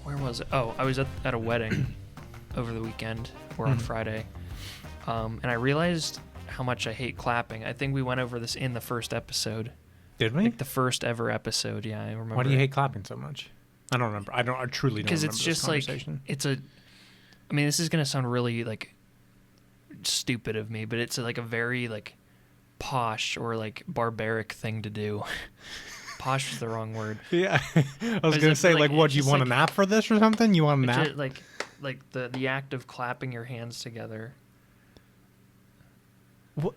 where was it? Oh, I was at a wedding over the weekend or on Friday. And I realized how much I hate clapping. I think we went over this in the first episode. Did we? Like the first ever episode, yeah, I remember. Why do you hate clapping so much? I don't remember. I truly don't remember. Because it's just like, I mean, this is going to sound really like stupid of me, but it's like a very like posh or like barbaric thing to do. Posh is the wrong word. Yeah. I was going to say, like, what, you want a nap for this or something? You want a nap? Like the act of clapping your hands together. What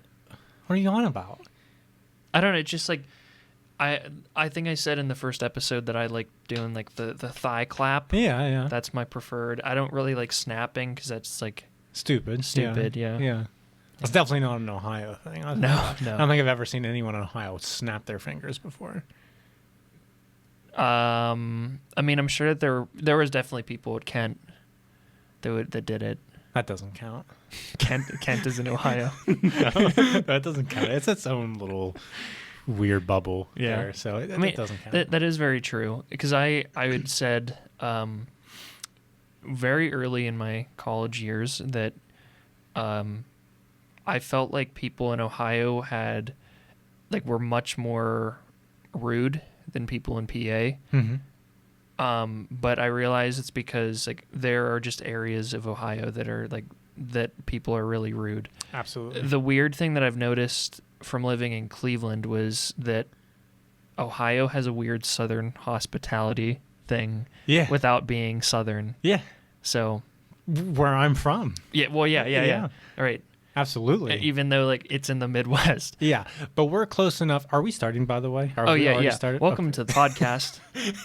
are you on about? I don't know. It's just like, I think I said in the first episode that I like doing like the thigh clap. Yeah. That's my preferred. I don't really like snapping because that's like stupid. Yeah. Yeah. It's definitely not an Ohio thing. No. I don't think I've ever seen anyone in Ohio snap their fingers before. I mean, I'm sure that there was definitely people at Kent that did it. That doesn't count. Kent is in Ohio. No, that doesn't count. It's its own little weird bubble there, so it doesn't count. That is very true, because I had said very early in my college years that I felt like people in Ohio were much more rude than people in PA. Mm-hmm. But I realize it's because like there are just areas of Ohio that are like that people are really rude. Absolutely. The weird thing that I've noticed from living in Cleveland was that Ohio has a weird Southern hospitality thing. Yeah. Without being Southern. Yeah. So. Where I'm from. Yeah. Well. Yeah. All right. Absolutely. Even though like it's in the Midwest. Yeah, but we're close enough. Are we starting, by the way? Yeah. Started? Welcome to the podcast,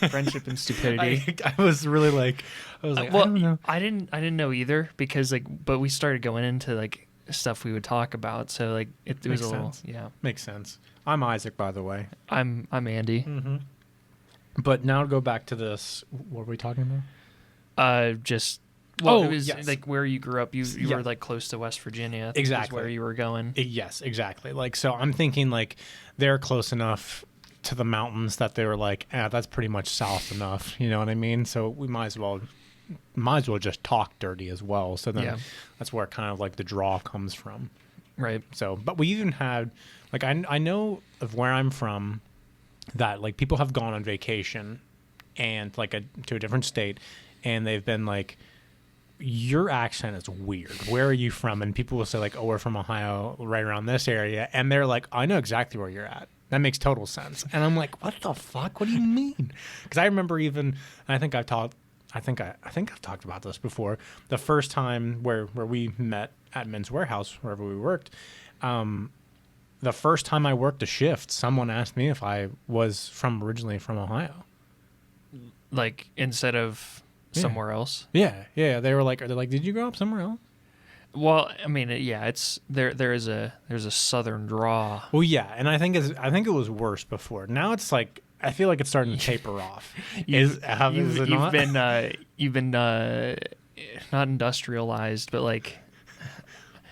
Friendship and Stupidity. I was really like, well, I don't know. I didn't know either because but we started going into like stuff we would talk about, so like it was a little Makes sense. I'm Isaac, by the way. I'm Andy. Mm-hmm. But now to go back to this, what were we talking about? It was like where you grew up. You were like close to West Virginia. Exactly. Is where you were going. Yes, exactly. Like, so I'm thinking like they're close enough to the mountains that they were like, that's pretty much south enough. You know what I mean? So we might as well just talk dirty as well. So then that's where kind of like the draw comes from. Right. So, but we even had like, I know of where I'm from that like people have gone on vacation and like to a different state, and they've been like, your accent is weird. Where are you from? And people will say like, oh, we're from Ohio, right around this area. And they're like, I know exactly where you're at. That makes total sense. And I'm like, what the fuck? What do you mean? Because I remember even, I think I've talked about this before. The first time where we met at Men's Warehouse, wherever we worked, the first time I worked a shift, someone asked me if I was originally from Ohio. Like instead of somewhere else. Yeah. They were like, did you grow up somewhere else? Well, I mean, it's there's a Southern draw. Well, yeah, and I think it was worse before. Now it's like I feel like it's starting to taper off. You've been not industrialized, but like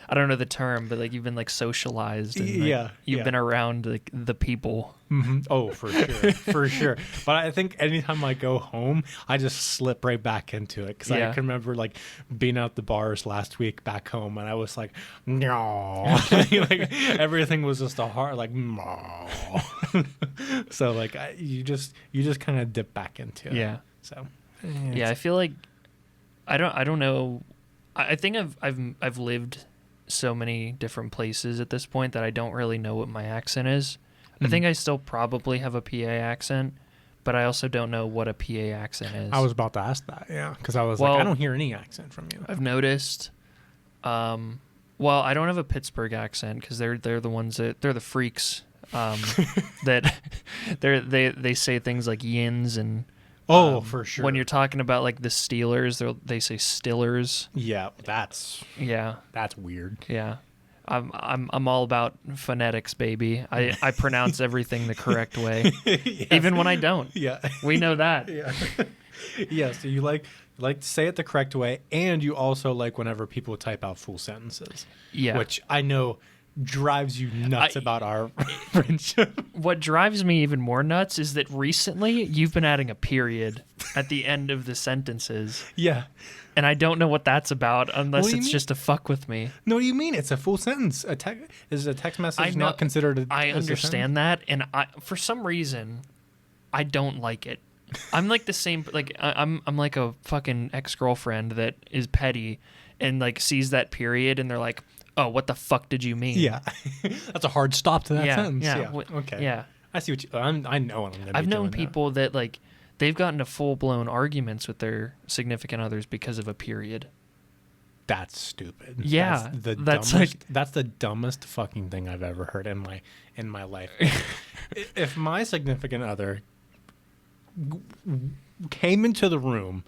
I don't know the term, but like you've been like socialized. And, like, you've been around like the people. Mm-hmm. Oh, for sure. But I think anytime I go home, I just slip right back into it because I can remember like being out the bars last week back home, and I was like, no, like everything was just a hard like, no. So like you just kind of dip back into it. Yeah. So I feel like I don't know. I think I've lived so many different places at this point that I don't really know what my accent is. I think I still probably have a PA accent, but I also don't know what a PA accent is. I was about to ask that, because I was like, I don't hear any accent from you. I've noticed. Well, I don't have a Pittsburgh accent because they're the ones they're the freaks that they say things like yins and. For sure. When you're talking about like the Steelers, they say Stillers. Yeah, that's weird. Yeah. I'm all about phonetics, baby. I pronounce everything the correct way, even when I don't. Yeah, we know that. Yeah, yeah. So you like to say it the correct way, and you also like whenever people type out full sentences. Yeah, which I know drives you nuts about our friendship? What drives me even more nuts is that recently you've been adding a period at the end of the sentences. Yeah. And I don't know what that's about unless it's mean? just to fuck with me. No, what do you mean? It's a full sentence. Is a text message not considered a I as a understand that, and for some reason, I don't like it. I'm like the same. Like I'm like a fucking ex-girlfriend that is petty and like sees that period, and they're like, "Oh, what the fuck did you mean?" Yeah, that's a hard stop to that sentence. Yeah. Okay. Yeah. I see what you. I know what I'm gonna. I've known people that like they've gotten to full-blown arguments with their significant others because of a period. That's stupid. Yeah, that's the dumbest fucking thing I've ever heard in my life. If my significant other came into the room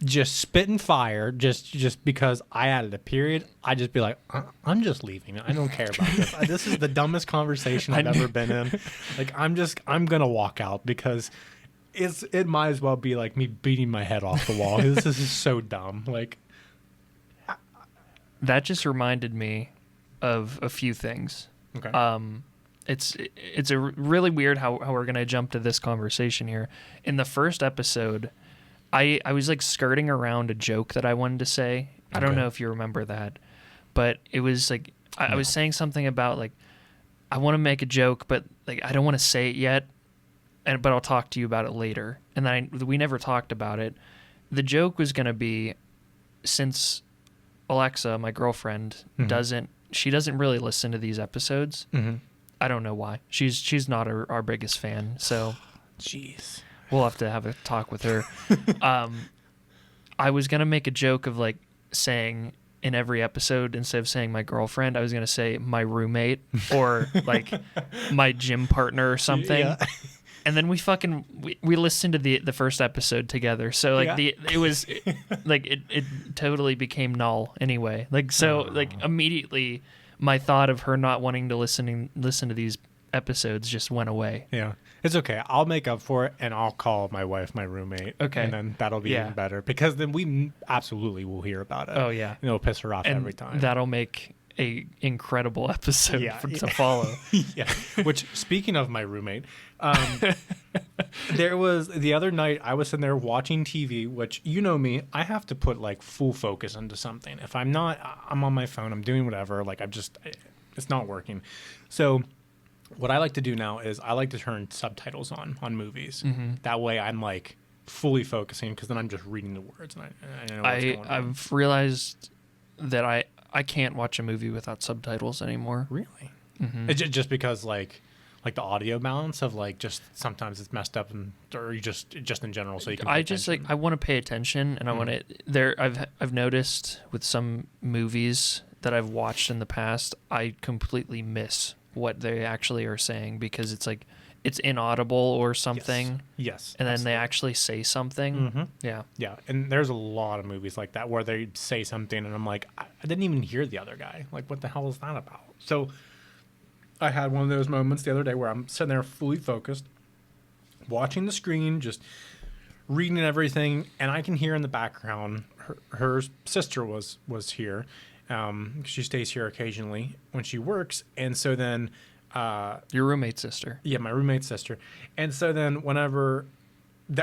just spitting fire just because I added a period, I'd just be like, I'm just leaving. I don't care about this. This is the dumbest conversation I've ever been in. Like, I'm gonna walk out because it might as well be like me beating my head off the wall. This is so dumb. Like, that just reminded me of a few things. okay. It's a really weird how we're gonna jump to this conversation here. In the first episode, I was like skirting around a joke that I wanted to say. I don't know if you remember that, but it was like I was saying something about like I want to make a joke, but like I don't want to say it yet, but I'll talk to you about it later. And then we never talked about it. The joke was gonna be, since Alexa, my girlfriend, doesn't really listen to these episodes. Mm-hmm. I don't know why. She's not our biggest fan, so jeez, we'll have to have a talk with her. I was gonna make a joke of like saying in every episode, instead of saying my girlfriend, I was gonna say my roommate or like my gym partner or something. Yeah. And then we listened to the first episode together, so like it was like it totally became null anyway. Like like immediately my thought of her not wanting to listen to these episodes just went away. Yeah, it's okay. I'll make up for it, and I'll call my wife my roommate. Okay, and then that'll be even better because then we absolutely will hear about it. Oh yeah, and it'll piss her off every time. That'll make a incredible episode to follow. Yeah. Which, speaking of my roommate, there was the other night I was sitting there watching TV, which, you know me, I have to put like full focus into something. If I'm not, I'm on my phone, I'm doing whatever, like it's not working. So what I like to do now is I like to turn subtitles on movies. Mm-hmm. That way I'm like fully focusing, because then I'm just reading the words and I know what's going on. I've realized that I can't watch a movie without subtitles anymore. Really? Mm-hmm. It's just because like the audio balance of like just sometimes it's messed up, or you just in general, so you can. I want to pay attention, and I want to. I've noticed with some movies that I've watched in the past, I completely miss what they actually are saying because it's like it's inaudible or something. Yes. And then they actually say something. Mm-hmm. Yeah. Yeah. And there's a lot of movies like that where they say something and I'm like, I didn't even hear the other guy. Like, what the hell is that about? So I had one of those moments the other day where I'm sitting there fully focused, watching the screen, just reading everything. And I can hear in the background, her sister was here. She stays here occasionally when she works. And so then, your roommate's sister. Yeah, my roommate's sister. And so then whenever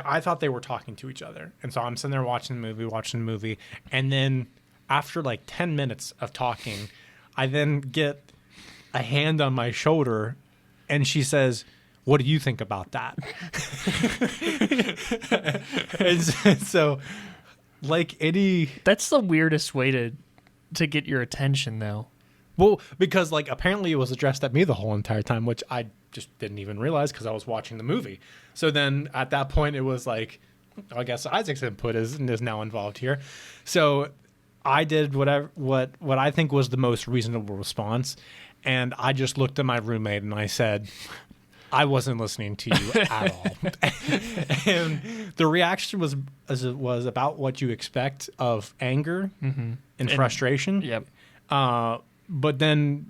I thought they were talking to each other. And so I'm sitting there watching the movie. And then after like 10 minutes of talking, I then get a hand on my shoulder and she says, "What do you think about that?" And so like that's the weirdest way to get your attention though. Well, because like apparently it was addressed at me the whole entire time, which I just didn't even realize because I was watching the movie. So then at that point it was like, I guess Isaac's input is now involved here. So I did what I think was the most reasonable response, and I just looked at my roommate and I said, "I wasn't listening to you at all." And the reaction was about what you expect of anger and frustration. Yep. But then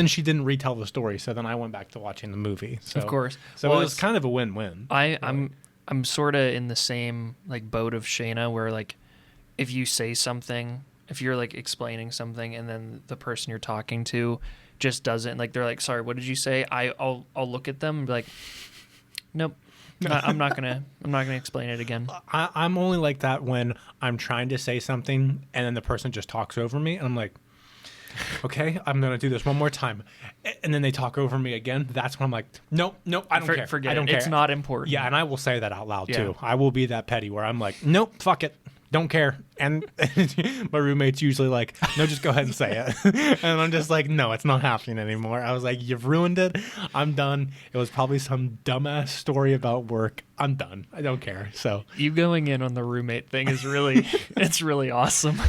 she didn't retell the story, so then I went back to watching the movie. So, of course. So it was kind of a win-win. I'm sort of in the same like boat of Shayna, where like if you say something if you're like explaining something and then the person you're talking to just doesn't, like, they're like, sorry, what did you say? I'll look at them and be like, nope. I'm not gonna explain it again. I'm only like that when I'm trying to say something and then the person just talks over me and I'm like, okay, I'm gonna do this one more time, and then they talk over me again. That's when I'm like, nope, I don't care. Forget I don't it. care. It's not important. Yeah, and I will say that out loud too. I will be that petty where I'm like, nope, fuck it. Don't care. And my roommate's usually like, no, just go ahead and say it. And I'm just like, no, it's not happening anymore. I was like, you've ruined it. I'm done. It was probably some dumbass story about work. I'm done. I don't care. So you going in on the roommate thing is really, it's really awesome.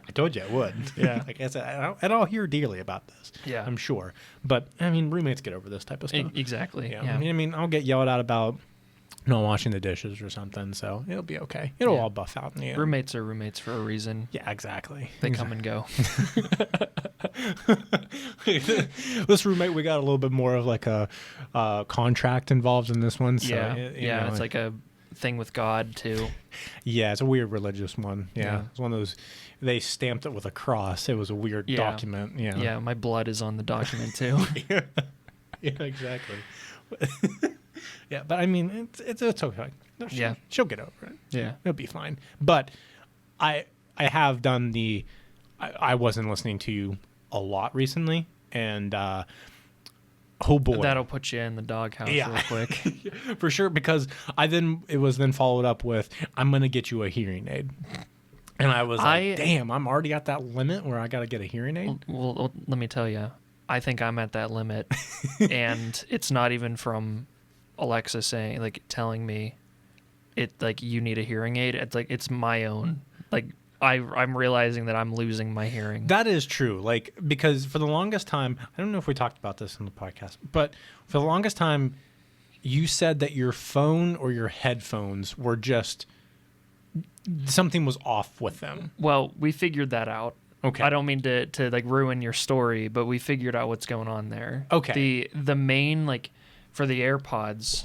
I told you I would. Yeah. Like I said, and I'll hear dearly about this. Yeah. I'm sure. But I mean, roommates get over this type of stuff. Exactly. Yeah. Yeah. I mean, I'll get yelled at about not washing the dishes or something, so it'll be okay. It'll all buff out in the end. Roommates are roommates for a reason. Yeah, exactly. They come and go. This roommate, we got a little bit more of like a contract involved in this one. So Yeah, it's like a thing with God too. Yeah, it's a weird religious one. Yeah, Yeah. It's one of those. They stamped it with a cross. It was a weird document. Yeah. Yeah, my blood is on the document too. Yeah, exactly. Yeah, but I mean, it's okay. She'll get over it. Yeah, it'll be fine. But I have done I wasn't listening to you a lot recently, and oh boy, that'll put you in the doghouse real quick. For sure. Because it was then followed up with, I'm gonna get you a hearing aid, and I was like, damn, I'm already at that limit where I gotta get a hearing aid. Well, let me tell you, I think I'm at that limit, and it's not even from Alexa telling me it, like, you need a hearing aid. It's like, it's my own. Like, I'm realizing that I'm losing my hearing. That is true. Like, because for the longest time, I don't know if we talked about this in the podcast, but for the longest time, you said that your phone or your headphones were just, something was off with them. Well, we figured that out. Okay. I don't mean to like ruin your story, but we figured out what's going on there. Okay. The main, like, for the AirPods,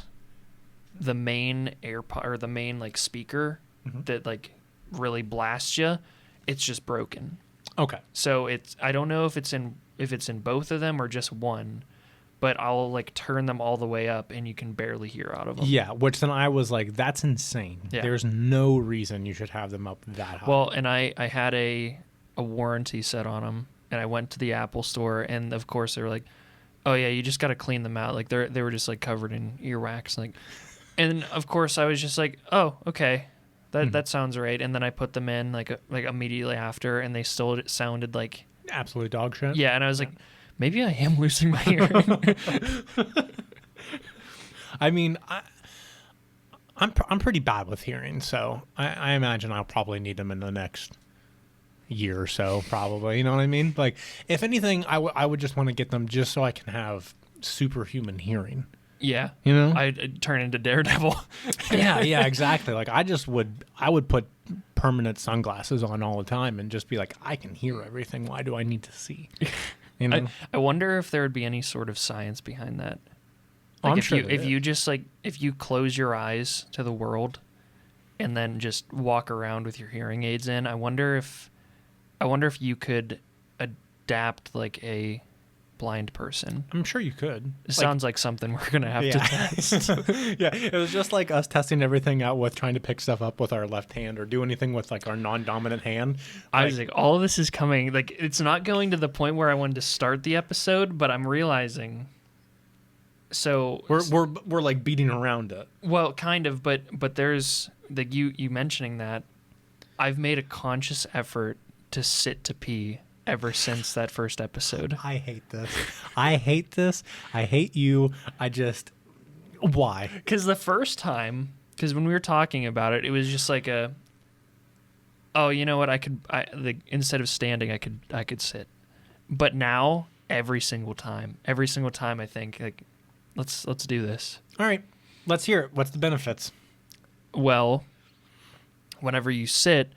the main AirPod, or the main, like, speaker that, like, really blasts you, it's just broken. Okay. So I don't know if it's in both of them or just one, but I'll, like, turn them all the way up and you can barely hear out of them. Yeah, which then I was like, that's insane. Yeah. There's no reason you should have them up that high. Well, and I had a warranty set on them, and I went to the Apple store, and of course they were like, oh yeah, you just got to clean them out. Like, they were just, like, covered in earwax, like, and of course I was just like, oh, okay, that sounds right. And then I put them in like immediately after, and they still sounded like absolute dog shit. Yeah, and I was like, maybe I am losing my hearing. I mean, I'm pretty bad with hearing, so I imagine I'll probably need them in the next year or so, probably. You know what I mean? Like, if anything, I would just want to get them just so I can have superhuman hearing. Yeah. You know? I'd turn into Daredevil. yeah, exactly. Like, I would put permanent sunglasses on all the time and just be like, I can hear everything. Why do I need to see? You know? I wonder if there would be any sort of science behind that. Like, I'm sure if you just, like, if you close your eyes to the world and then just walk around with your hearing aids in, I wonder if you could adapt like a blind person. I'm sure you could. It sounds like something we're gonna have to test. Yeah, it was just like us testing everything out with trying to pick stuff up with our left hand or do anything with like our non-dominant hand. I was like, all of this is coming. Like, it's not going to the point where I wanted to start the episode, but I'm realizing. So we're like beating around it. Well, kind of, but there's like you mentioning that. I've made a conscious effort to sit to pee ever since that first episode. I hate this. I hate you. Why? Because the first time, when we were talking about it, it was just like oh, you know what? Instead of standing, I could sit. But now, every single time, I think, like, let's do this. All right, let's hear it. What's the benefits? Well, whenever you sit,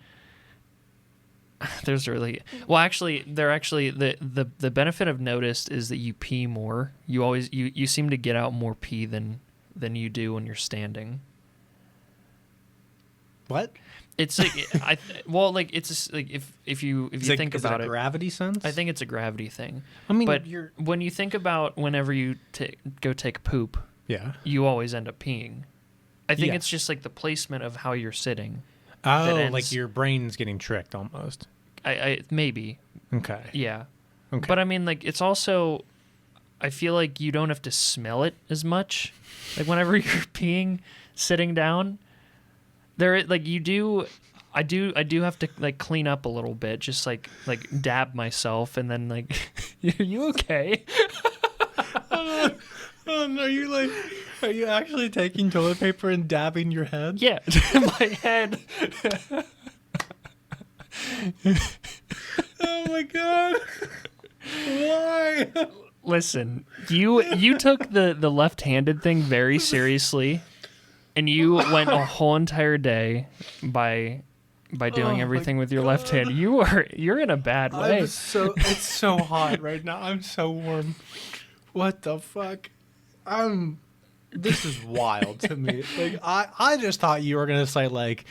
the benefit I've noticed is that you pee more. You seem to get out more pee than you do when you're standing. What? It's like it's just, like if you think about it, gravity sense. I think it's a gravity thing. I mean, but when you think about whenever you go take a poop, you always end up peeing. I think it's just like the placement of how you're sitting. Oh, like your brain's getting tricked almost. I maybe. Okay. Yeah. Okay. But I mean, like, it's also, I feel like you don't have to smell it as much. Like, whenever you're peeing sitting down, like, I do have to, like, clean up a little bit, just like dab myself, and then, like, are you okay? Oh, no, are you actually taking toilet paper and dabbing your head? Yeah, my head. Oh my God. Why? Listen, you took the left-handed thing very seriously, and you went a whole entire day by doing everything with your left hand. You're in a bad way. It's so hot right now. I'm so warm. What the fuck? This is wild to me. Like I just thought you were gonna say like,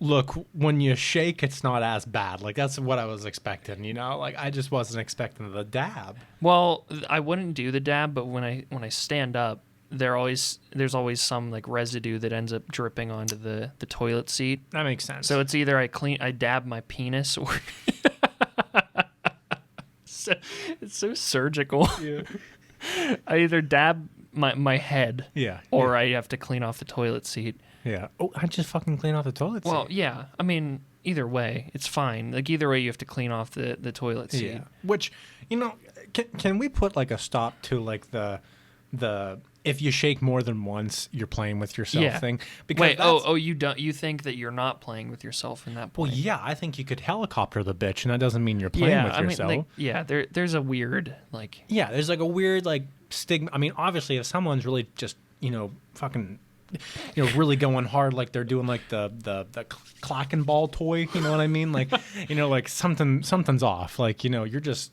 look, when you shake, it's not as bad. Like, that's what I was expecting, you know? Like, I just wasn't expecting the dab. Well, I wouldn't do the dab, but when I stand up, there's always some, like, residue that ends up dripping onto the toilet seat. That makes sense. So it's either I dab my penis, or... it's so surgical. Yeah. I either dab my head, or I have to clean off the toilet seat. Yeah. Oh, I just fucking clean off the toilet seat. Well, yeah. I mean, either way, it's fine. Like, either way, you have to clean off the toilet seat. Yeah. Which, you know, can we put, like, a stop to, like, the if you shake more than once, you're playing with yourself thing? Because you think that you're not playing with yourself in that point? Well, yeah, I think you could helicopter the bitch, and that doesn't mean you're playing with yourself. Mean, like, there's a weird, like... Yeah, there's, like, a weird, like, stigma. I mean, obviously, if someone's really just, you know, fucking... You know, really going hard, like they're doing like the clack and ball toy. You know what I mean? Like, you know, like something's off. Like, you know, you're just.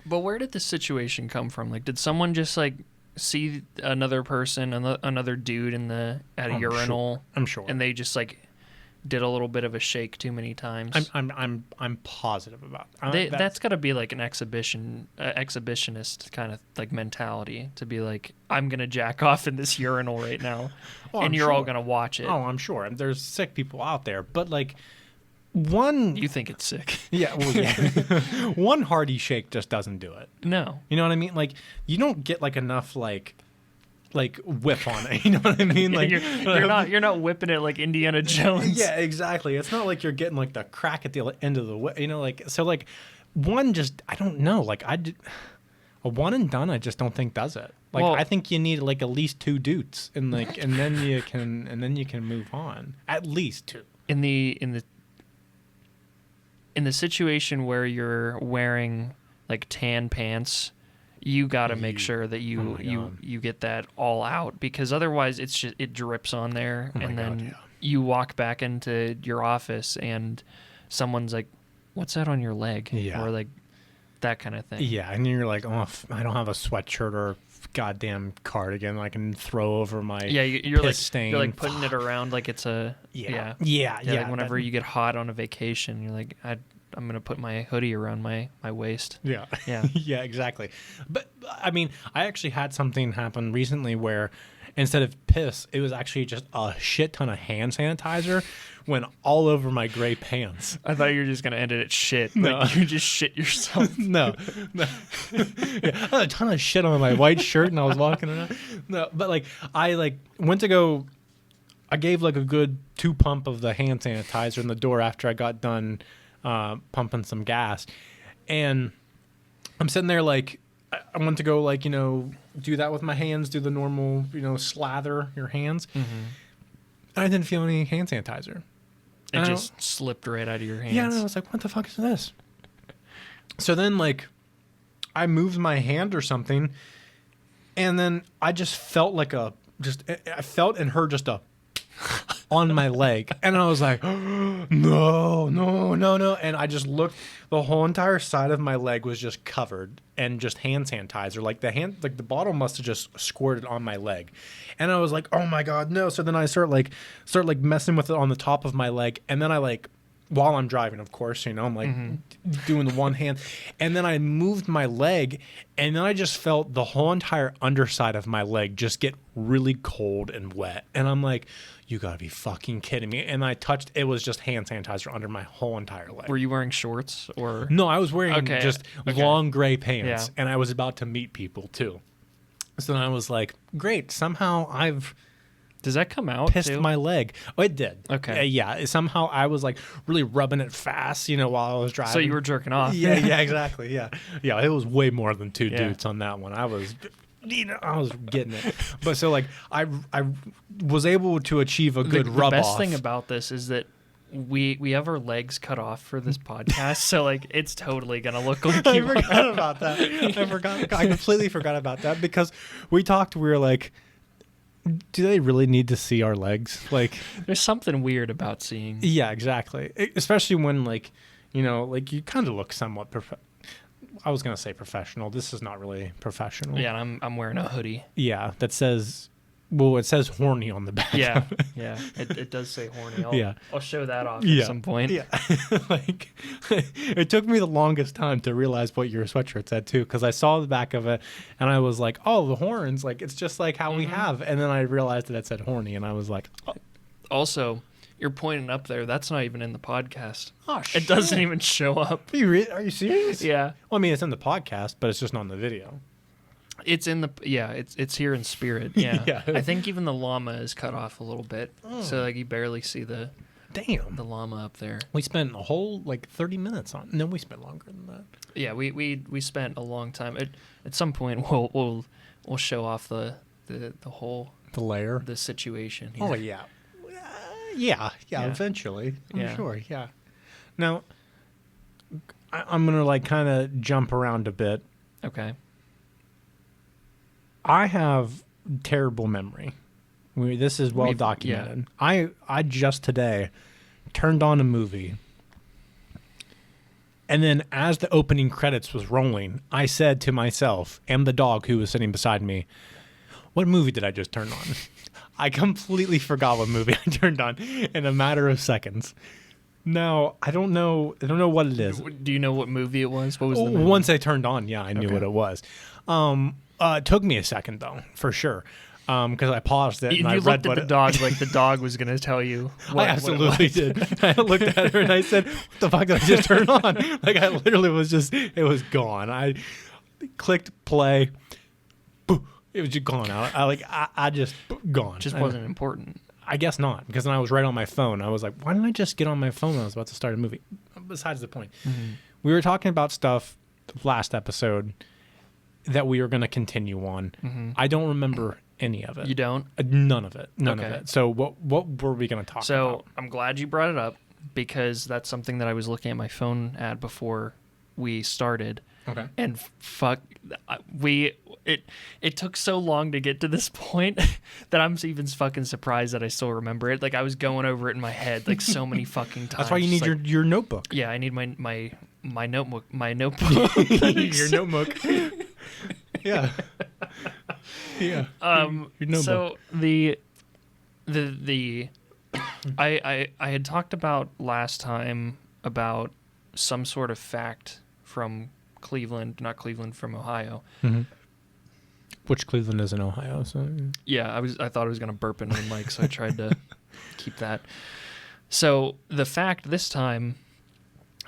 But where did this situation come from? Like, did someone just like see another person, another dude at a urinal? I'm sure. And they just like did a little bit of a shake too many times. I'm positive about that. That's got to be like an exhibitionist kind of like mentality, to be like, I'm gonna jack off in this urinal right now, and you're all gonna watch it. Oh, I'm sure. There's sick people out there, but like one. You think it's sick? Yeah. Well, yeah. One hearty shake just doesn't do it. No. You know what I mean? Like, you don't get like enough like whip on it, you know what I mean? Like, you're not whipping it like Indiana Jones. Yeah, exactly. It's not like you're getting like the crack at the end of the whip, you know, like, so like one just, I don't know, like a one and done, I just don't think does it. Like, I think you need like at least 2 dudes, and like, and then you can move on. At least 2. In the situation where you're wearing like tan pants, you got to make sure that you get that all out, because otherwise it drips on there, and then you walk back into your office and someone's like, "What's that on your leg?" Or like that kind of thing. Yeah, and you're like, "Oh, I don't have a sweatshirt or goddamn cardigan I can throw over my you're like stain." You're like putting it around like it's a Like whenever you get hot on a vacation, you're like, I'm going to put my hoodie around my waist. Yeah. Yeah. Yeah, exactly. But, I mean, I actually had something happen recently where instead of piss, it was actually just a shit ton of hand sanitizer went all over my gray pants. I thought you were just going to end it at shit. No. Like, you just shit yourself. No. Yeah, I had a ton of shit on my white shirt and I was walking around. No, but, like, I went to go... I gave, like, a good 2 pump of the hand sanitizer in the door after I got done... pumping some gas, and I'm sitting there like I went to go like, you know, do that with my hands, do the normal, you know, slather your hands. I didn't feel any hand sanitizer. It just slipped right out of your hands. Yeah, and I was like, what the fuck is this? So then like I moved my hand or something, and then I just felt like I felt and heard just a on my leg. And I was like, no. And I just looked, the whole entire side of my leg was just covered and just hand sanitizer. Like the bottle must have just squirted on my leg. And I was like, oh my God, no. So then I start messing with it on the top of my leg. And then I while I'm driving, of course, I'm like doing the one hand. And then I moved my leg, and then I just felt the whole entire underside of my leg just get really cold and wet. And I'm like, you gotta be fucking kidding me. And I touched, it was just hand sanitizer under my whole entire leg. Were you wearing shorts or? No, I was wearing just long gray pants, yeah. and I was about to meet people too. So then I was like, great, somehow I've Does that come out pissed too? my leg. Oh, it did. Okay. Yeah. Somehow I was really rubbing it fast, while I was driving. So you were jerking off. Yeah, exactly. Yeah. Yeah, it was way more than two dudes on that one. I was getting it. But so I was able to achieve a good rub off. The best thing about this is that we have our legs cut off for this podcast, so it's totally gonna look like I forgot about that. I completely forgot about that because we were like, do they really need to see our legs? There's something weird about seeing. Yeah, exactly. Especially when you kind of look somewhat I was going to say professional. This is not really professional. Yeah, and I'm wearing a hoodie. Yeah, that says it says horny on the back. Yeah. Yeah. It does say horny. I'll show that off at some point. Yeah. It took me the longest time to realize what your sweatshirt said too, because I saw the back of it and I was like, oh, the horns, it's just like how we have. And then I realized that it said horny and I was like, oh. Also, you're pointing up there. That's not even in the podcast. Oh, shit. It doesn't even show up. Are you serious? Yeah. Well, I mean, it's in the podcast, but it's just not in the video. It's in the it's here in spirit. Yeah. Yeah. I think even the llama is cut off a little bit, so you barely see the llama up there. We spent a whole 30 minutes on. No, we spent longer than that. Yeah, we spent a long time. At some point we'll show off the whole layer, the situation here. Oh yeah. Yeah. Eventually, I'm sure. Yeah. Now, I'm gonna kind of jump around a bit. Okay. I have terrible memory. This is well documented. Yeah. I just today turned on a movie, and then as the opening credits was rolling, I said to myself and the dog who was sitting beside me, "What movie did I just turn on?" I completely forgot what movie I turned on in a matter of seconds. Now, I don't know what it is. Do you know what movie it was? What was the movie? Once I turned on, I knew what it was. It took me a second though, for sure. Because I paused it and I read looked at the dog like the dog was going to tell you. I absolutely did. I looked at her and I said, "What the fuck did I just turn on?" I literally was it was gone. I clicked play. Boom, it was just gone out. I just gone. Just wasn't important. I guess not, because then I was right on my phone. I was like, why didn't I just get on my phone when I was about to start a movie? Besides the point. Mm-hmm. We were talking about stuff last episode that we were going to continue on. Mm-hmm. I don't remember any of it. You don't? None of it. None of it. So what were we going to talk about? So I'm glad you brought it up, because that's something that I was looking at my phone at before we started. Okay. And it took so long to get to this point that I'm even fucking surprised that I still remember it. I was going over it in my head so many fucking times. That's why you need your notebook. Yeah, I need my notebook. My notebook. Your notebook. Yeah. Yeah. Your notebook. So the I had talked about last time about some sort of fact from Cleveland, not Cleveland, from Ohio. Mm-hmm. Which Cleveland is in Ohio, so yeah, I thought I was gonna burp into the mic, so I tried to keep that. So the fact this time,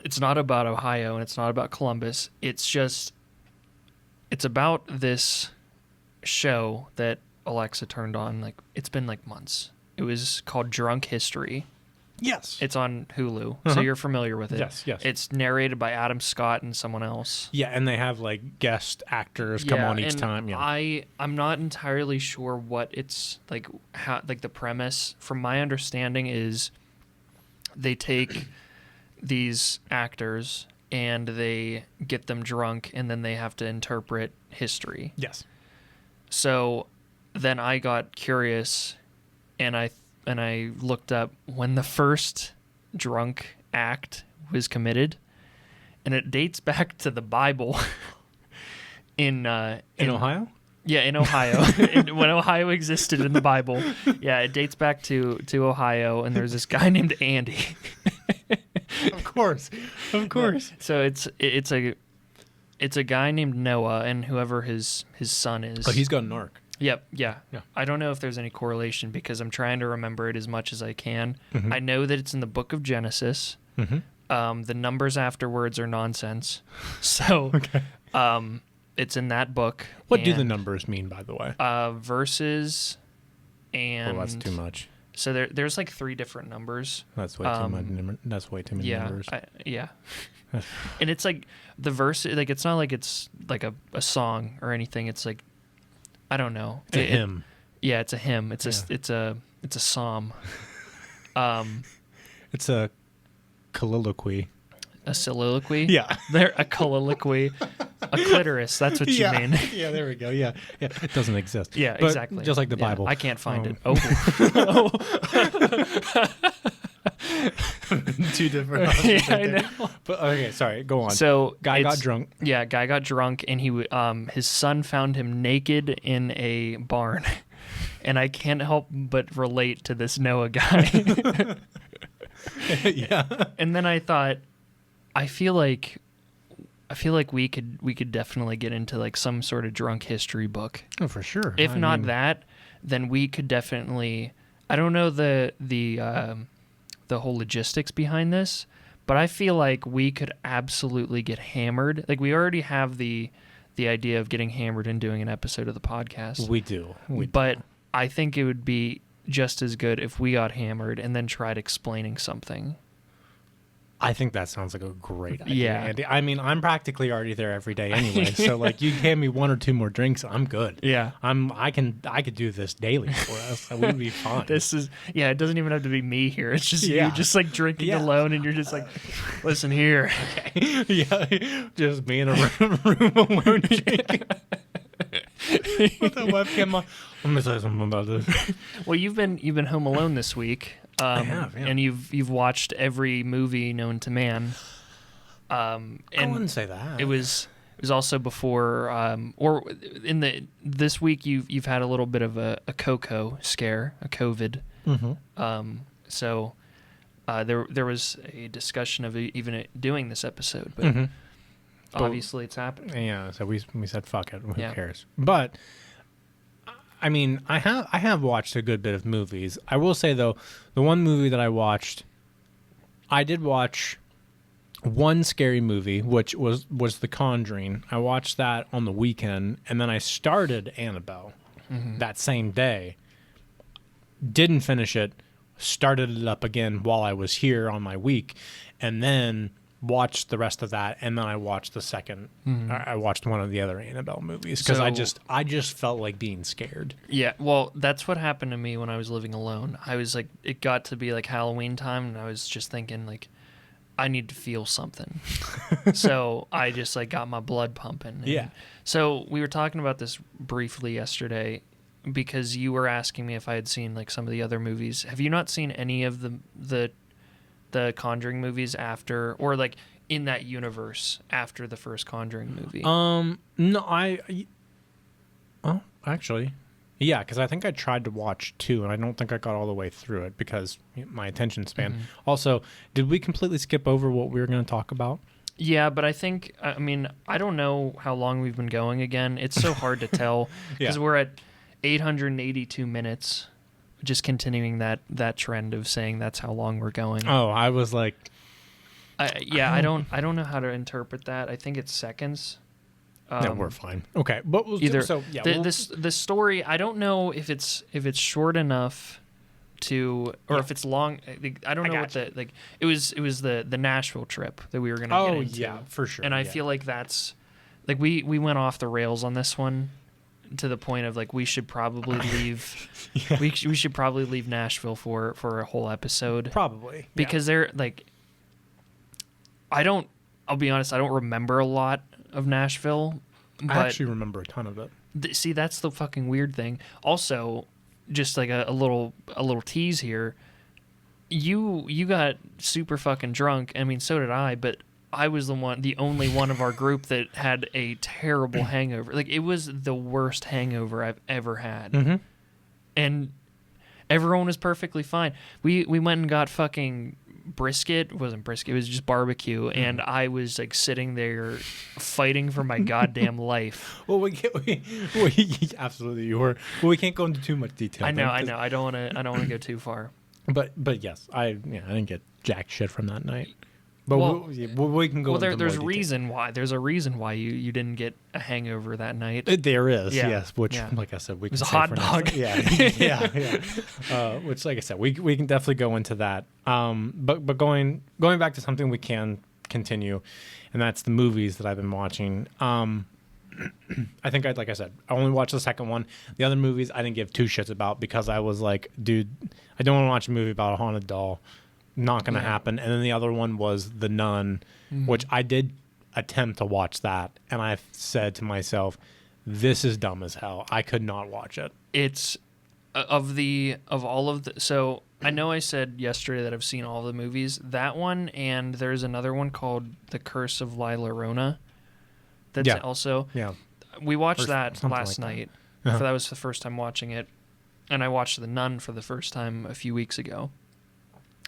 it's not about Ohio and it's not about Columbus. It's about this show that Alexa turned on. It's been months. It was called Drunk History. Yes. It's on Hulu, so you're familiar with it. Yes. It's narrated by Adam Scott and someone else. Yeah, and they have guest actors come on each time. Yeah. I'm not entirely sure what it's how the premise. From my understanding is they take these actors and they get them drunk and then they have to interpret history. Yes. So then I got curious and I I looked up when the first drunk act was committed, and it dates back to the Bible. in Ohio? Yeah, in Ohio. When Ohio existed in the Bible. Yeah, it dates back to Ohio, and there's this guy named Andy. Of course. So it's a guy named Noah, and whoever his son is. Oh, he's got an ark. Yep, yeah. I don't know if there's any correlation because I'm trying to remember it as much as I can. Mm-hmm. I know that it's in the book of Genesis. Mm-hmm. The numbers afterwards are nonsense. So Okay. It's in that book. What do the numbers mean, by the way? Verses and... Well, that's too much. So there's like 3 different numbers. That's way too much. That's way too many numbers. Yeah. And it's like the verse, like it's not like it's like a song or anything. It's like, I don't know. It's a hymn. Yeah, it's a hymn. It's a psalm. It's a colloquy. A soliloquy? Yeah. A colloquy. A clitoris. That's what you mean. Yeah, there we go. Yeah. It doesn't exist. Yeah, But exactly. Just like the Bible. I can't find it. Two different options. Yeah, right I there. know. But okay, sorry. Go on. So Guy got drunk. Yeah, guy got drunk, and his son found him naked in a barn, and I can't help but relate to this Noah guy. Yeah. And then I thought, I feel like we could definitely get into like some sort of drunk history book. Oh, for sure. If not that, then we could definitely. I don't know the whole logistics behind this, but I feel like we could absolutely get hammered. Like we already have the idea of getting hammered and doing an episode of the podcast. We do. But I think it would be just as good if we got hammered and then tried explaining something. I think that sounds like a great idea, Yeah. Andy. I mean, I'm practically already there every day anyway. So like, you hand me 1 or 2 more drinks, I'm good. Yeah. I could do this daily for us. That would be fun. It doesn't even have to be me here. It's just Yeah. you just like drinking Yeah. alone, and you're just like, listen here. Yeah, just me in a room alone drinking. With the webcam on. Let me say something about this. Well, you've been home alone this week. I have, yeah. And you've watched every movie known to man. And I wouldn't say that. It was also before, or in this week you've had a little bit of a cocoa scare, a COVID. Mm-hmm. So there was a discussion of even doing this episode, but Mm-hmm. obviously it's happening. Yeah, so we said fuck it. Who Yeah. cares? But I mean, I have watched a good bit of movies. I will say though, the one movie that I did watch one scary movie, which was The Conjuring. I watched that on the weekend, and then I started Annabelle that same day. Didn't finish it. Started it up again while I was here on my week, and then watched the rest of that, and then I watched the second. I watched one of the other Annabelle movies because So- I just felt like being scared. Yeah, well, that's what happened to me when I was living alone. I was like, it got to be like Halloween time, and I was just thinking like, I need to feel something. So I just like got my blood pumping. And Yeah. So we were talking about this briefly yesterday because you were asking me if I had seen like some of the other movies. Have you not seen any of the Conjuring movies after, or like in that universe after the first Conjuring movie? No, actually, yeah, because I think I tried to watch 2, and I don't think I got all the way through it because my attention span. Also, did we completely skip over what we were going to talk about? Yeah, but I think, I mean, I don't know how long we've been going again. It's so hard to tell because Yeah. we're at 882 minutes, just continuing that trend of saying that's how long we're going. Oh, I was like, I don't know how to interpret that. I think it's seconds. no, we're fine. Okay, but Either so yeah, the story, I don't know if it's short enough to, or if it's long. I don't know what gotcha. it was the Nashville trip that we were gonna get into. yeah, for sure. And I feel like that's like we went off the rails on this one to the point of like we should probably leave we should probably leave Nashville for a whole episode, probably because they're like, I'll be honest, I don't remember a lot of Nashville, but I actually remember a ton of it. see, that's the fucking weird thing. Also, just like a little tease here. You got super fucking drunk. I mean, so did I, but I was the only one of our group that had a terrible hangover. Like, it was the worst hangover I've ever had. Mm-hmm. And everyone was perfectly fine. We went and got fucking brisket. It wasn't brisket, it was just barbecue. Mm-hmm. And I was like sitting there fighting for my goddamn life. Well, absolutely you were. Well, we can't go into too much detail. I know. I don't want to go too far. But yes, I didn't get jack shit from that night. But we can go. Well, there's a reason why. There's a reason why you didn't get a hangover that night. There is, yes. Which, like I said, we can. It was a hot dog. Yeah. Which, like I said, we can definitely go into that. But going back to something we can continue, and that's the movies that I've been watching. I think like I said, I only watched the second one. The other movies I didn't give two shits about because I was like, dude, I don't want to watch a movie about a haunted doll. Not going to happen. And then the other one was The Nun, which I did attempt to watch that. And I said to myself, this is dumb as hell. I could not watch it. It's so I know I said yesterday that I've seen all the movies. That one, and there's another one called The Curse of La Llorona. That's also. Yeah. We watched that last night. Uh-huh. That was the first time watching it. And I watched The Nun for the first time a few weeks ago.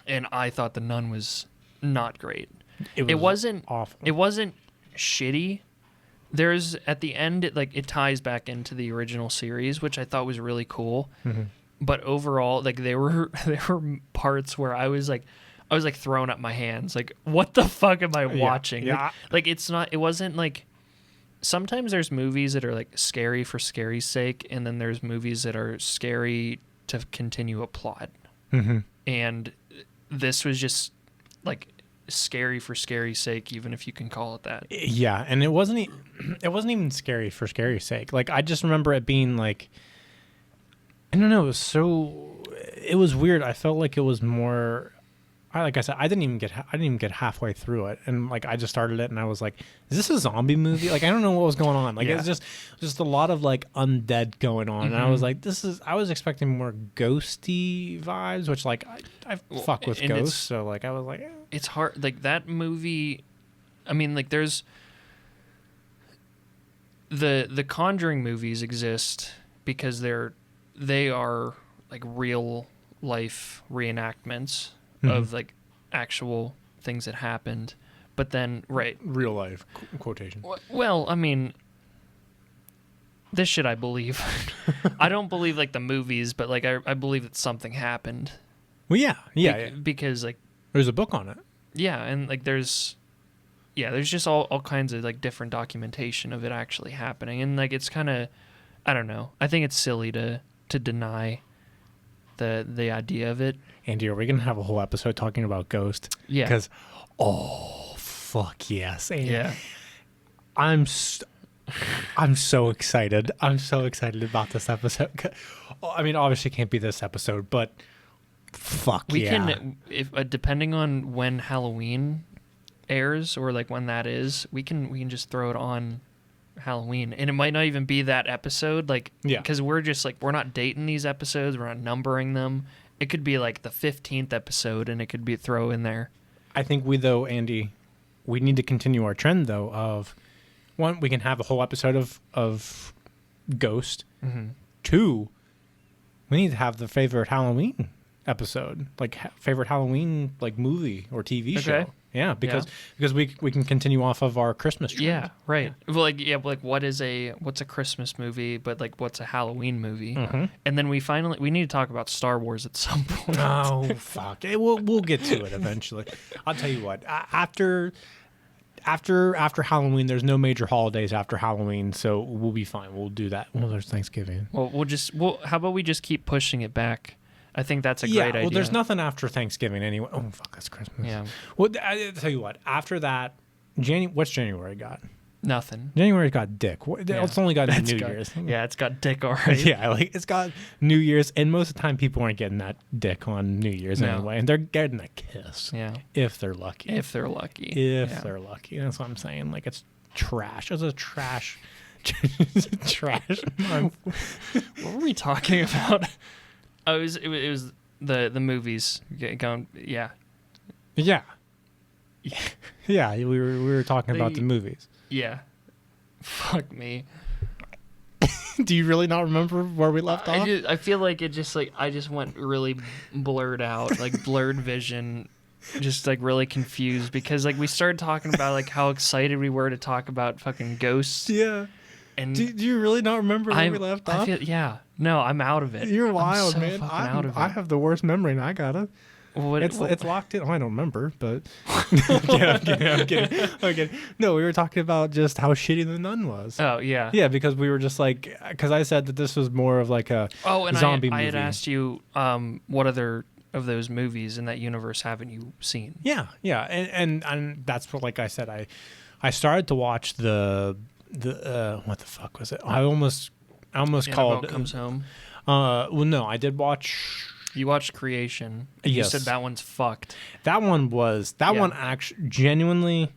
And I thought The Nun was not great. It wasn't awful. It wasn't shitty. There's at the end it ties back into the original series, which I thought was really cool. Mm-hmm. But overall, like there were parts where I was throwing up my hands. Like, what the fuck am I watching? Yeah. It wasn't like. Sometimes there's movies that are like scary for scary's sake, and then there's movies that are scary to continue a plot. Mm-hmm. And this was just like scary for scary's sake, even if you can call it that. Yeah, and it wasn't even scary for scary's sake. Like, I just remember it being like, I don't know, it was weird. I felt like it was more. Like I said, I didn't even get halfway through it, and like I just started it, and I was like, "Is this a zombie movie?" Like, I don't know what was going on. Like, it was just a lot of like undead going on, and I was like, I was expecting more ghosty vibes, which like I fuck with ghosts, so like I was like, it's hard. Like that movie, I mean, like there's the Conjuring movies exist because they are like real life reenactments. Of like actual things that happened, but then real life quotation. Well, I mean, this shit I believe. I don't believe like the movies, but like I believe that something happened. Well, yeah. Because like there's a book on it. Yeah, and like there's just all kinds of like different documentation of it actually happening, and like it's kind of, I don't know. I think it's silly to deny the idea of it. Andy, are we going to have a whole episode talking about Ghost? Yeah. Because, fuck yes. Andy. Yeah. I'm so excited. I'm so excited about this episode. I mean, obviously it can't be this episode, but fuck we can, if depending on when Halloween airs or like when that is, we can just throw it on Halloween, and it might not even be that episode, like, because we're just like, we're not dating these episodes, we're not numbering them. It could be like the 15th episode, and it could be throw in there. I think Andy, we need to continue our trend though of, one, we can have a whole episode of Ghost. Mm-hmm. Two, we need to have the favorite Halloween episode, like favorite Halloween like movie or TV show. Yeah, because we can continue off of our Christmas trend. Yeah, right. Yeah. Well, like what's a Christmas movie, but like what's a Halloween movie? Mm-hmm. And then we need to talk about Star Wars at some point. Oh fuck! We'll get to it eventually. I'll tell you what. After Halloween, there's no major holidays after Halloween, so we'll be fine. We'll do that. Well, there's Thanksgiving. Well, how about we just keep pushing it back? I think that's a great idea. Well, there's nothing after Thanksgiving anyway. Oh, fuck, that's Christmas. Yeah. Well, I'll tell you what. After that, what's January got? Nothing. January's got dick. It's only got New Year's. Yeah, it's got dick already. Yeah, like it's got New Year's, and most of the time people aren't getting that dick on New Year's anyway, and they're getting a kiss. Yeah. If they're lucky. If they're lucky. They're lucky. That's what I'm saying. Like, it's trash. It's a trash month. What were we talking about? Oh, it was the movies going. Yeah. Yeah. Yeah, we were talking about the movies. Yeah. Fuck me. Do you really not remember where we left off? I feel like it just like I just went really blurred out, like blurred vision, just like really confused because like we started talking about like how excited we were to talk about fucking ghosts. Yeah. And do you really not remember where we left off? Yeah. No, I'm out of it. You're wild, I'm so man. fucking out of it. I have the worst memory, and I got it. It's locked in. Oh, I don't remember, but I'm kidding. No, we were talking about just how shitty The Nun was. Oh yeah, yeah, because we were just like, because I said that this was more of like a zombie movie. I had asked you, what other of those movies in that universe haven't you seen? Yeah, and that's what, like I said, I started to watch the what the fuck was it? I almost called Comes Home. Well, no, I did watch. You watched Creation. You Yes. said that one's fucked. That one actually genuinely.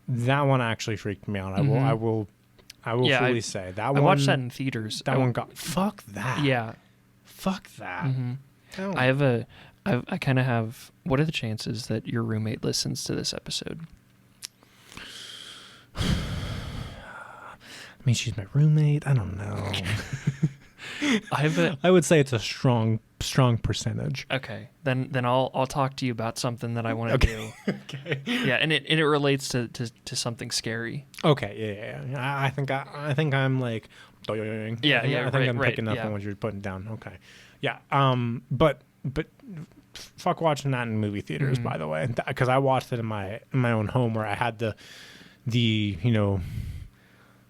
That one actually freaked me out. I will fully say that one. I watched that in theaters. That one got fuck that. Yeah. Fuck that. Mm-hmm. I kind of have. What are the chances that your roommate listens to this episode? I mean, she's my roommate. I don't know. I would say it's a strong percentage. Okay, then I'll talk to you about something that I want to do. Okay. Yeah, and it relates to something scary. Okay. Yeah. I think I'm like. Yeah. I think I'm picking up on what you're putting down. Okay. Yeah. But fuck watching that in movie theaters. By the way, because I watched it in my own home where I had the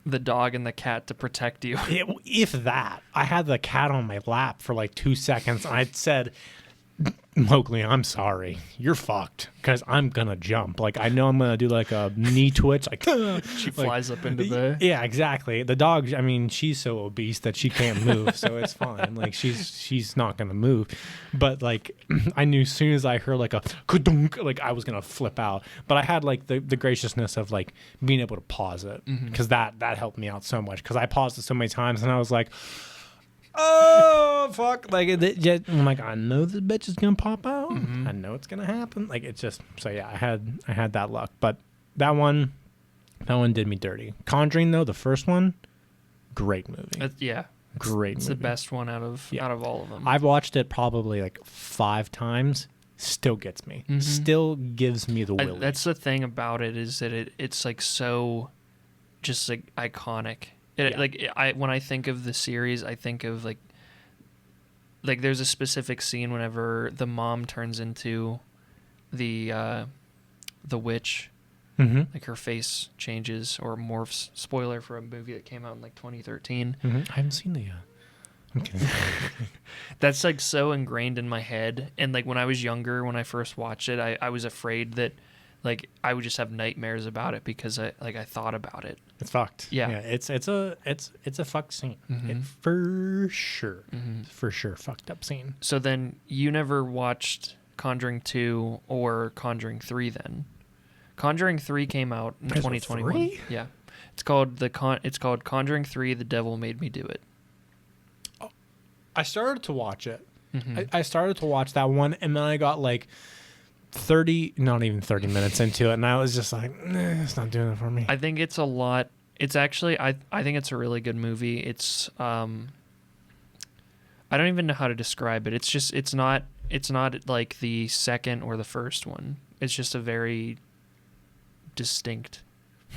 the dog and the cat to protect you. If that, I had the cat on my lap for like 2 seconds. And I said, Mowgli, I'm sorry. You're fucked because I'm going to jump. Like, I know I'm going to do like a knee twitch. Like, she flies up into the... Yeah, exactly. The dog, I mean, she's so obese that she can't move. So it's fine. Like, she's not going to move. But like, I knew as soon as I heard like a ka-dunk, like I was going to flip out. But I had like the graciousness of like being able to pause it because that helped me out so much because I paused it so many times and I was like, oh fuck! Like, I'm like, I know this bitch is gonna pop out. I know it's gonna happen. Like, it's just so yeah. I had that luck, but that one did me dirty. Conjuring though, the first one, great movie. Great. It's movie. The best one out of all of them. I've watched it probably like 5 times. Still gets me. Still gives me the willies. That's the thing about it is that it's like so, just like iconic. When I think of the series, I think of like there's a specific scene whenever the mom turns into the witch, like her face changes or morphs. Spoiler for a movie that came out in like 2013. I haven't seen it yet. I'm kidding. That's like so ingrained in my head, and like when I was younger, when I first watched it, I was afraid that like I would just have nightmares about it because I thought about it. It's fucked. Yeah. It's a fucked scene. It for sure fucked up scene. So then you never watched Conjuring 2 or Conjuring 3 then? Conjuring 3 came out in 2021. 3? Yeah. It's called Conjuring 3 The Devil Made Me Do It. I started to watch it. I started to watch that one and then I got like 30 minutes into it and I was just like, it's not doing it for me. I think it's a lot. It's actually I think it's a really good movie. It's I don't even know how to describe it. It's not like the second or the first one. It's just a very distinct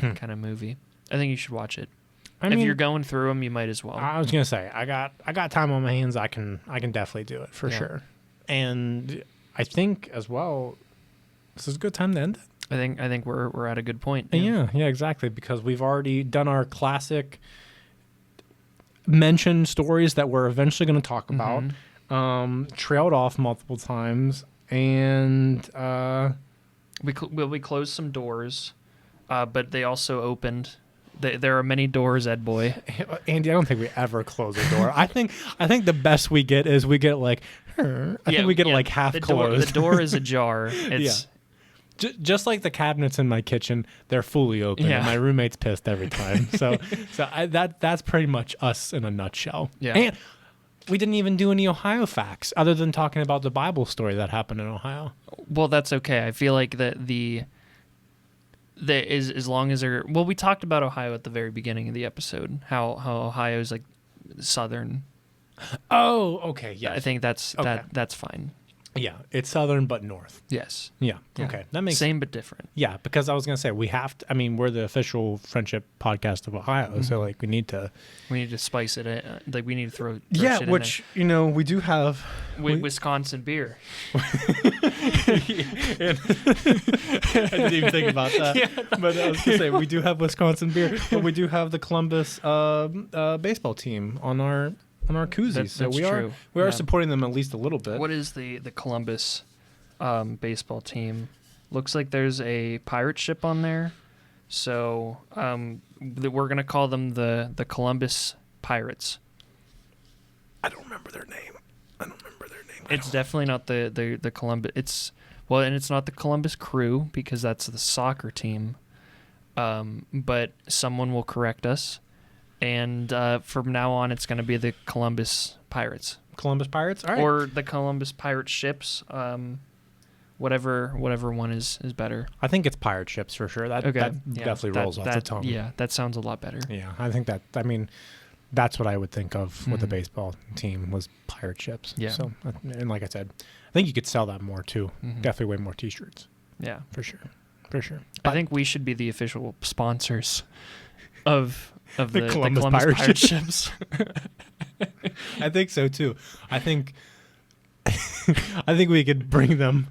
kind of movie. I think you should watch it. If you're going through them, you might as well. I was gonna say I got time on my hands. I can definitely do it for sure. And I think as well, this is a good time to end it. I think we're at a good point. Yeah, exactly. Because we've already done our classic mentioned stories that we're eventually going to talk about. Trailed off multiple times, and we closed some doors, but they also opened. There are many doors, Ed boy. Andy, I don't think we ever close a door. I think the best we get is we get like. I think we get like half closed. The door is ajar. It's just like the cabinets in my kitchen. They're fully open. And my roommate's pissed every time. So that's pretty much us in a nutshell. Yeah. And we didn't even do any Ohio facts other than talking about the Bible story that happened in Ohio. Well, that's okay. I feel like the is as long as they're we talked about Ohio at the very beginning of the episode, how Ohio is like southern. Oh, okay. Yeah, I think that's that's fine. Yeah, it's southern but north. Yes. Yeah. Okay. That makes same but different. Yeah, because I was gonna say we have to. I mean, we're the official friendship podcast of Ohio, so like we need to spice it in. Like we need to throw yeah, shit which in there. We do have Wisconsin beer. I didn't even think about that. Yeah. But I was gonna say we do have Wisconsin beer, but we do have the Columbus baseball team on our koozies. So we are supporting them at least a little bit. What is the Columbus baseball team? Looks like there's a pirate ship on there. So we're going to call them the Columbus Pirates. I don't remember their name. It's definitely not the Columbus. And it's not the Columbus Crew because that's the soccer team. But someone will correct us. And from now on, it's going to be the Columbus Pirates. Columbus Pirates? All right. Or the Columbus Pirate Ships. Whatever one is better. I think it's Pirate Ships for sure. That definitely rolls off the tongue. Yeah, that sounds a lot better. Yeah, I think that's what I would think of with the baseball team was Pirate Ships. Yeah. So, and like I said, I think you could sell that more too. Mm-hmm. Definitely way more T-shirts. Yeah. For sure. I think we should be the official sponsors of the Columbus Pirate Ships. I think so too. I think we could bring them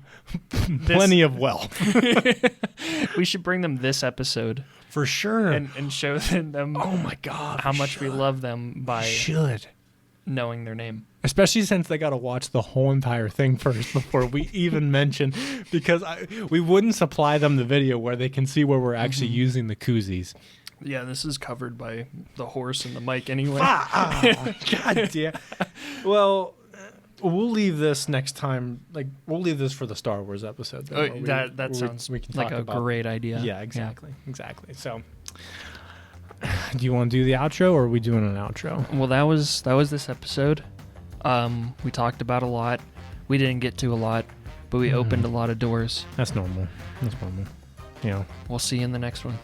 plenty of wealth. We should bring them this episode for sure, and show them. Oh my God, how much we love them by knowing their name. Especially since they got to watch the whole entire thing first before we even mention, because we wouldn't supply them the video where they can see where we're actually using the koozies. Yeah, this is covered by the horse and the mic anyway. God damn. Well, we'll leave this next time. Like, we'll leave this for the Star Wars episode. That sounds like a great idea. Yeah, exactly. So, do you want to do the outro, or are we doing an outro? Well, that was this episode. We talked about a lot. We didn't get to a lot, but we opened a lot of doors. That's normal. You know. We'll see you in the next one.